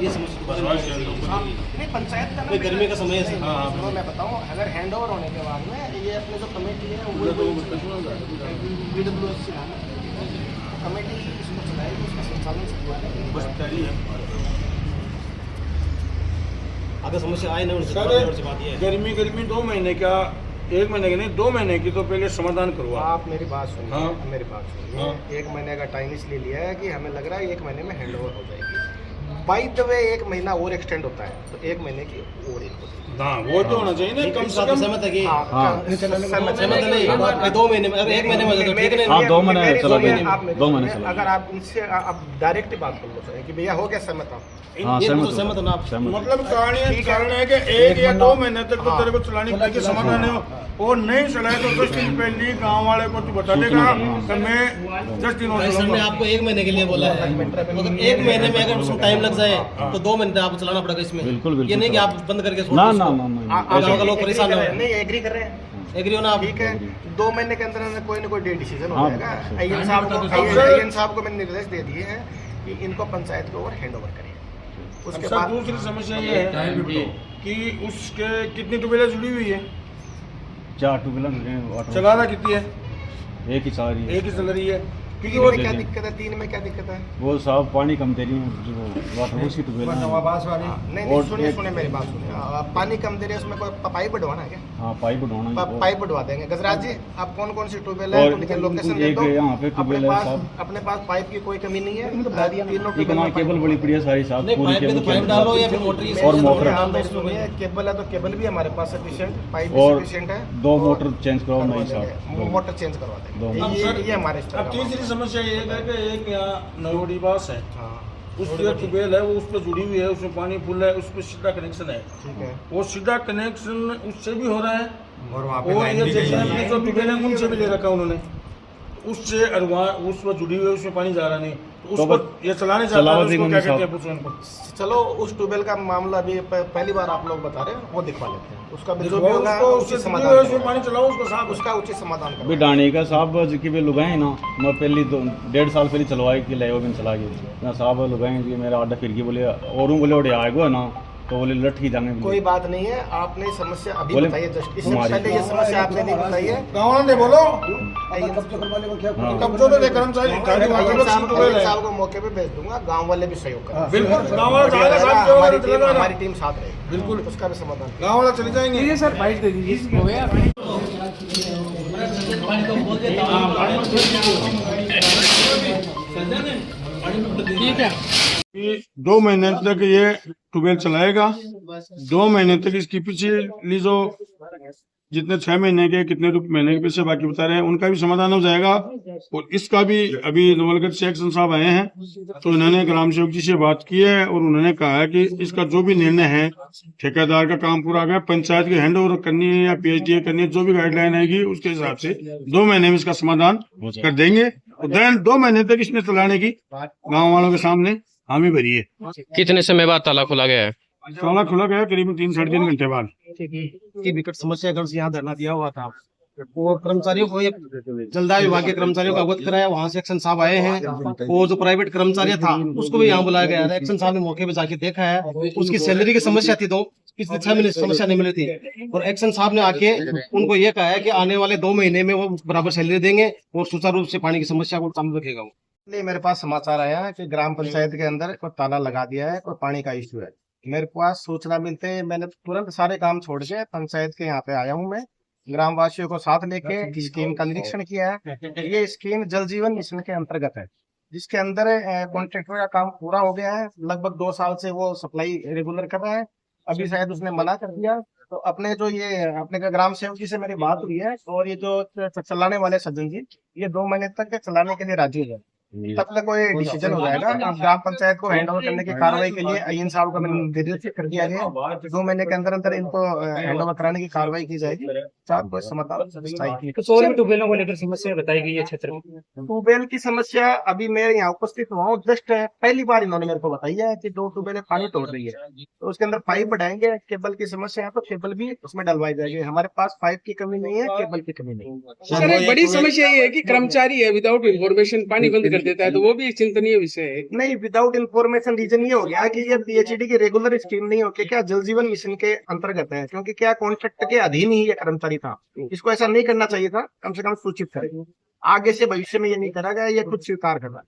ये समस्या नहीं पंचायत का गर्मी का समय है। हाँ मैं बताऊँ, अगर हैंड ओवर होने के बाद में ये अपने जो कमेटी है वो BWS कमेटी इसको चलाएगी, उसका संचालन करवाएगी। अगर समस्या आए ना सर गर्मी 2 महीने का, 1 महीने की नहीं 2 महीने की तो पहले समाधान करवा। आप मेरी बात सुनिए। हाँ। मेरी बात सुनिए। हाँ। 1 महीने का टाइम इसलिए लिया है कि हमें लग रहा है 1 महीने में हैंड ओवर हो जाएगी। बाय द वे 1 महीना और एक्सटेंड होता है तो 1 महीने की और एक होती है। हाँ वो तो होना चाहिए ना, कम से कम। सहमत है कि सहमत नहीं 2 महीने में, अगर 1 महीने में हो जाए तो ठीक है। हाँ, 2 महीने चला गया। आप मेरी 2 महीने सुनिए, चला अगर आप इनसे आप डायरेक्ट बात कर लो सर कि भैया हो गया सहमत आप? हाँ, ये सहमत तो सहमत हो ना आप? सहमत। मतलब कारण है कि 1 या 2 महीने तक तो तेरे को चलाने की समाधान है, और नहीं चलाए तो 10 दिन पहले गाँव वाले को तू बता देगा कि मैं 10 दिन और भाई सर ने चलाऊंगा। आपको 1 महीने के लिए बोला है, मतलब 1 महीने में अगर उसमें टाइम लग जाए तो 2 महीने आपको चलाना पड़ेगा इसमें। बिल्कुल, बिल्कुल। ये नहीं कि आप बंद करके छोड़ ना दो ना उसको। ना ना गाँव का लोग परेशान हो। नहीं एग्री कर रहे हैं, एग्री हो ना आप? ठीक है। 2 महीने के अंदर अंदर कोई ना कोई डिसीजन हो हाँ, जाएगा। बिल्कुल। अय्यन साहब को मैंने निर्देश दे दिए हैं कि इनको पंचायत को और हैंड ओवर करिए। उसके सर बाद दूसरी समस्या ये है कि उसके कितनी ट्यूबवेलें जुड़ी हुई है, 4 ट्यूबवेल चला रहा कितनी है? एक ही चला रही है। एक ही चल रही है, क्योंकि 3 वो में क्या दिक्कत है? 3 में क्या दिक्कत है? वो साहब पानी कम दे रही है, जो वाटर हाउस की ट्यूबवेल है। नहीं और सुनिए एक- सुनिए मेरी बात सुनिए। पानी कम दे रहे हैं, उसमें कोई पाइप बढ़वाना है क्या? हाँ, पाइप बढ़वाना है। पाइप बढ़वा देंगे। गजराज जी आप कौन कौन सी ट्यूबवेल है और उनके लोकेशन दे एक दो। यहाँ पे ट्यूबवेल है साहब। अपने पास पाइप की कोई कमी नहीं है। तीनों इतना ट्यूबवेल केबल बड़ी पड़ी है सारी साहब। नहीं पूरी पाइप में तो केबल पाइप डालो या फिर मोटर और मोटर। केबल है तो केबल भी हमारे पास सफिशिएंट, पाइप भी और सफिशिएंट है। 2 मोटर चेंज कराओ करवा नहीं देंगे। साहब। मोटर चेंज करवा दो देंगे। ये हमारे स्टाफ अब का तीसरी समस्या ये है कि एक यहाँ नरोड़ी बास है, हाँ उसकी जो ट्यूबवेल है वो उस पर जुड़ी हुई है, उसमें पानी फुल है, उस पर सीधा कनेक्शन है, ठीक है। वो सीधा कनेक्शन उससे भी हो रहा है, और वहाँ पे और लाइन ये भी जैसे गई अपनी है। जो ट्यूबवेल है उनसे भी ले रखा उन्होंने, उससे और वहाँ उस पर जुड़ी हुई है, उसमें पानी जा रहा नहीं, तो उस तो पर ये चलाने जाता चलावा है, उसको देंगे क्या साहब। कहते हैं पूछो उनको। चलो उस ट्यूबवेल का मामला अभी पहली बार आप लोग बता रहे हैं, वो दिखवा लेते हैं। उसका भी जो देखो, भी होगा उसको उचित उससे समाधान जुड़ी हुई है, उसमें करवाएंगे। पानी चलाओ उसको साफ। उसका उचित समाधान अभी करो। डाणी का साहब जी के लगाए ना, मैं पहली 1.5 साल पहले चलवाए कि ले बिन चला गई ना साहब लगाए कि मेरा आडा फिर बोले और बोले उड़े आएगो ना, तो बोले लटकी जाएंगे। कोई बात नहीं है, आपने समस्या अभी बोले- बताई है जस्ट इससे हमारी- पहले ये समस्या आपने नहीं बताई है। गाँव वाले बोलो अय्यन हाँ। कब्जों तो दे कर्मचारी साहब को मौके पे भेज दूंगा, गांव वाले भी सहयोग करेंगे। बिल्कुल गाँव वाले जाएगा, साहब जो वाले चले जाएगा। हमारी टीम साथ रहेगी, बिल्कुल उसका भी समाधान। गाँव वाले चले जाएंगे। सर बाइट दे दीजिए हो गया। ठीक है। कि 2 महीने तक ये ट्यूबवेल चलाएगा, 2 महीने तक इसकी पिछली जो जितने 6 महीने के कितने महीने के पैसे बाकी बता रहे हैं उनका भी समाधान हो जाएगा, और इसका भी अभी नवलगढ़ से एक्शन साहब आए हैं तो इन्होंने ग्राम सेवक जी से बात की है और उन्होंने कहा है कि इसका जो भी निर्णय है, ठेकेदार का काम पूरा आ गया, पंचायत के हैंड ओवर करनी है या PHDA करनी है, जो भी गाइडलाइन आएगी उसके हिसाब से 2 महीने में इसका समाधान कर देंगे। और देन 2 महीने तक इसमें चलाने की गाँव वालों के सामने हामी भरी है। कितने समय बाद ताला खोला गया है? ताला खुला गया करीबन 3-3.5 घंटे बाद। की विकट समस्या अगर यहाँ धरना दिया हुआ था वो कर्मचारियों को ये जलदाय विभाग के कर्मचारियों को अवगत कराया, वहाँ से एक्शन साहब आए हैं। वो जो प्राइवेट कर्मचारी था उसको भी यहाँ बुलाया गया है। एक्शन साहब ने मौके पे जाके देखा है, उसकी सैलरी की समस्या थी, तो पिछले 6 महीने समस्या नहीं मिली थी, और एक्शन साहब ने आके उनको ये कहा है कि आने वाले 2 महीने में वो बराबर सैलरी देंगे और सुचारू रूप से पानी की समस्या को चालू रखेगा। वो नहीं, मेरे पास समाचार आया है कि ग्राम पंचायत के अंदर कोई ताला लगा दिया है, कोई पानी का इश्यू है। मेरे पास सूचना मिलते ही मैंने तुरंत सारे काम छोड़ के पंचायत के यहाँ पे आया हूँ। मैं ग्राम वासियों को साथ लेके स्कीम का निरीक्षण किया है। ये स्कीम जल जीवन मिशन के अंतर्गत है, जिसके अंदर कॉन्ट्रैक्टर का काम पूरा हो गया है। लगभग 2 साल से वो सप्लाई रेगुलर कर रहा है। अभी शायद उसने मना कर दिया, तो अपने जो ये अपने ग्राम सेवक जी से मेरी बात हुई है, और ये जो चलाने वाले सज्जन जी ये 2 महीने तक चलाने के लिए राजी हो जाए, तब तक कोई डिसीजन हो जाएगा। ग्राम पंचायत को हैंड ओवर करने की कार्रवाई के लिए अय्यन साहब का मैंने निर्देश कर दिया है। 2 महीने के अंदर अंदर इनको हैंड ओवर कराने की कार्रवाई की जाएगी। चार कोई समाधान कुछ और भी ट्यूबवेलों को लेकर समस्या बताई गई है क्षेत्र में। ट्यूबवेल की समस्या अभी मैं यहाँ उपस्थित हुआ हूँ, जस्ट पहली बार इन्होंने मेरे को बताई है कि 2 ट्यूबवेल पानी तोड़ रही है, तो उसके अंदर पाइप बढ़ाएंगे। केबल की समस्या है तो केबल भी उसमें डलवाई जाएगी। हमारे पास पाइप की कमी नहीं है, केबल की कमी नहीं है। सर एक बड़ी समस्या ये है कि कर्मचारी है विदाउट इन्फॉर्मेशन पानी बंद कर कर देता है तो वो भी एक चिंतनीय विषय है। नहीं, विदाउट इन्फॉर्मेशन रीजन ये हो गया कि ये पीएचडी की रेगुलर स्कीम नहीं होके क्या जल जीवन मिशन के अंतर्गत है, क्योंकि क्या कॉन्ट्रैक्ट के अधीन ही ये कर्मचारी था। इसको ऐसा नहीं करना चाहिए था, कम से कम सूचित करें। आगे से भविष्य में ये नहीं करा गया, ये खुद स्वीकार कर रहा है।